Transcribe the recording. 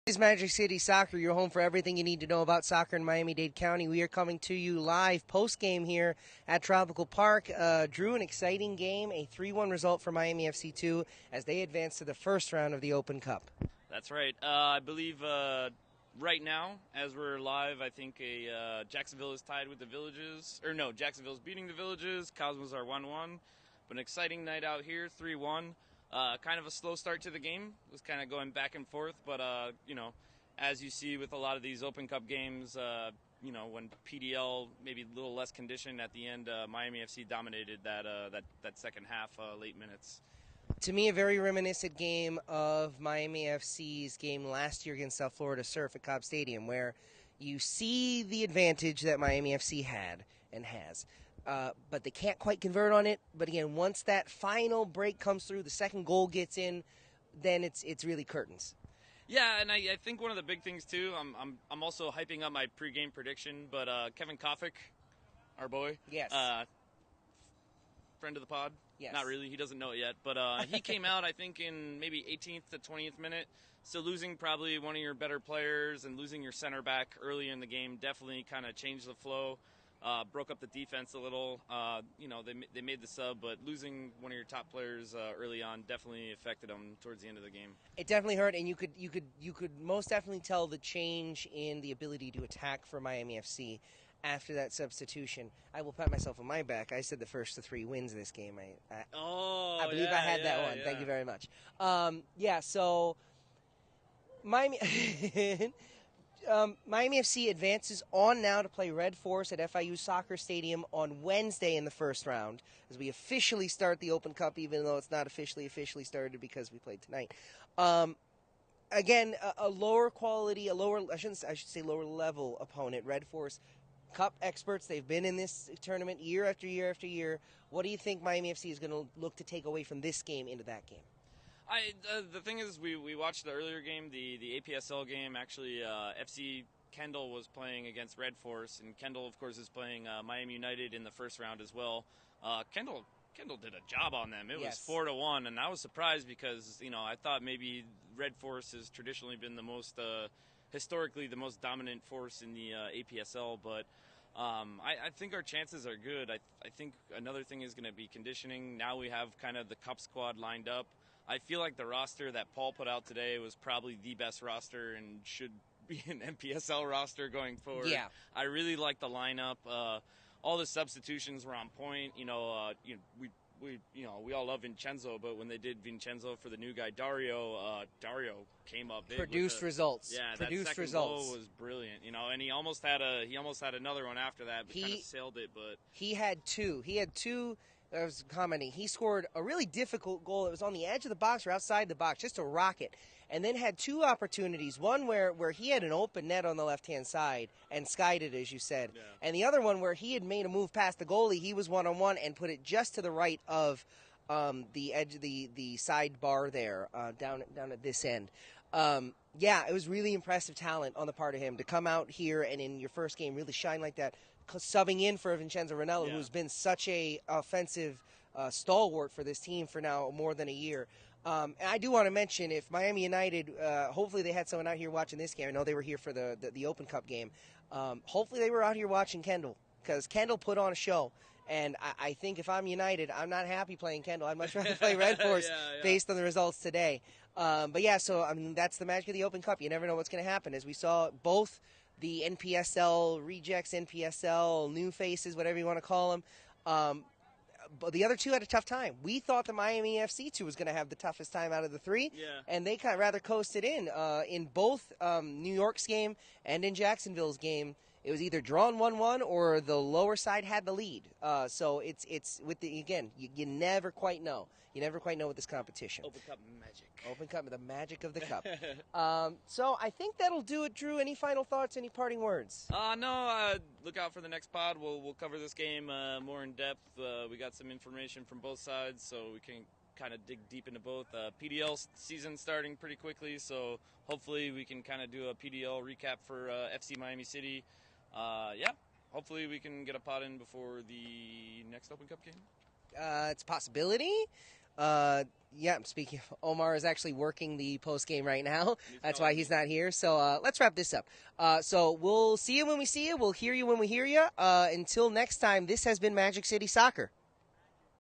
This is Magic City Soccer, your home for everything you need to know about soccer in Miami-Dade County. We are coming to you live post-game here at Tropical Park. Drew, an exciting game, a 3-1 result for Miami FC2 as they advance to the first round of the Open Cup. That's right. I believe right now, as we're live, I think Jacksonville is tied with the Villages. Or no, Jacksonville's beating the Villages. Cosmos are 1-1. But an exciting night out here, 3-1. Kind of a slow start to the game. It was kind of going back and forth. But, as you see with a lot of these Open Cup games, when PDL maybe a little less conditioned at the end, Miami FC dominated that second half, late minutes. To me, a very reminiscent game of Miami FC's game last year against South Florida Surf at Cobb Stadium, where you see the advantage that Miami FC had and has. But they can't quite convert on it. But again, once that final break comes through, the second goal gets in, then it's really curtains. Yeah, and I think one of the big things too. I'm also hyping up my pregame prediction, but Kevin Kofik, our boy, Yes. Friend of the pod. Yes. Not really. He doesn't know it yet, but he came out I think in maybe 18th to 20th minute. So losing probably one of your better players and losing your center back early in the game definitely kind of changed the flow. Broke up the defense a little. They made the sub, but losing one of your top players early on definitely affected them towards the end of the game. It definitely hurt, and you could most definitely tell the change in the ability to attack for Miami FC after that substitution. I will pat myself on my back. I said the first of 3 wins in this game. I believe I had that one. Yeah. Thank you very much. So Miami. Miami FC advances on now to play Red Force at FIU Soccer Stadium on Wednesday in the first round as we officially start the Open Cup, even though it's not officially started because we played tonight. Again, a lower quality, I should say lower level opponent, Red Force. Cup experts, they've been in this tournament year after year after year. What do you think Miami FC is going to look to take away from this game into that game? The thing is, we watched the earlier game, the APSL game. Actually, FC Kendall was playing against Red Force, and Kendall, of course, is playing Miami United in the first round as well. Kendall did a job on them. It was 4-1, and I was surprised because I thought maybe Red Force has traditionally been the most historically the most dominant force in the APSL, but I think our chances are good. I think another thing is going to be conditioning. Now we have kind of the Cup squad lined up. I feel like the roster that Paul put out today was probably the best roster and should be an NPSL roster going forward. Yeah. I really like the lineup. All the substitutions were on point. We all love Vincenzo, but when they did Vincenzo for the new guy Dario came up big. Produced results. Yeah, Produced that second results. goal was brilliant. And he almost had another one after that, but kind of sailed it. But he had two. I was commenting. He scored a really difficult goal. It was on the edge of the box or outside the box, just a rocket. And then had 2 opportunities. One where he had an open net on the left-hand side and skied it, as you said. Yeah. And the other one where he had made a move past the goalie. He was one-on-one and put it just to the right of the edge of the side bar there, down at this end. It was really impressive talent on the part of him to come out here and in your first game really shine like that. Subbing in for Vincenzo Ranella, who's been such a offensive stalwart for this team for now more than a year. And I do want to mention, if Miami United, hopefully they had someone out here watching this game. I know they were here for the Open Cup game. Hopefully they were out here watching Kendall, because Kendall put on a show. And I think if I'm United, I'm not happy playing Kendall. I'd much rather play Red Force based on the results today. That's the magic of the Open Cup. You never know what's going to happen. As we saw, both the NPSL rejects, NPSL new faces, whatever you want to call them. But the other 2 had a tough time. We thought the Miami FC2 was going to have the toughest time out of the 3, and they kind of rather coasted in both New York's game and in Jacksonville's game. It was either drawn 1-1 or the lower side had the lead. So it's with you never quite know. You never quite know with this competition. Open Cup magic. Open Cup, the magic of the Cup. So I think that'll do it, Drew. Any final thoughts, any parting words? No, look out for the next pod. We'll cover this game more in depth. We got some information from both sides, so we can kind of dig deep into both. PDL season starting pretty quickly, so hopefully we can kind of do a PDL recap for FC Miami City. Hopefully we can get a pod in before the next Open Cup game. It's a possibility. Yeah, speaking of, Omar is actually working the post game right now. He's That's calling why he's not here. So let's wrap this up. So we'll see you when we see you. We'll hear you when we hear you. Until next time, this has been Magic City Soccer.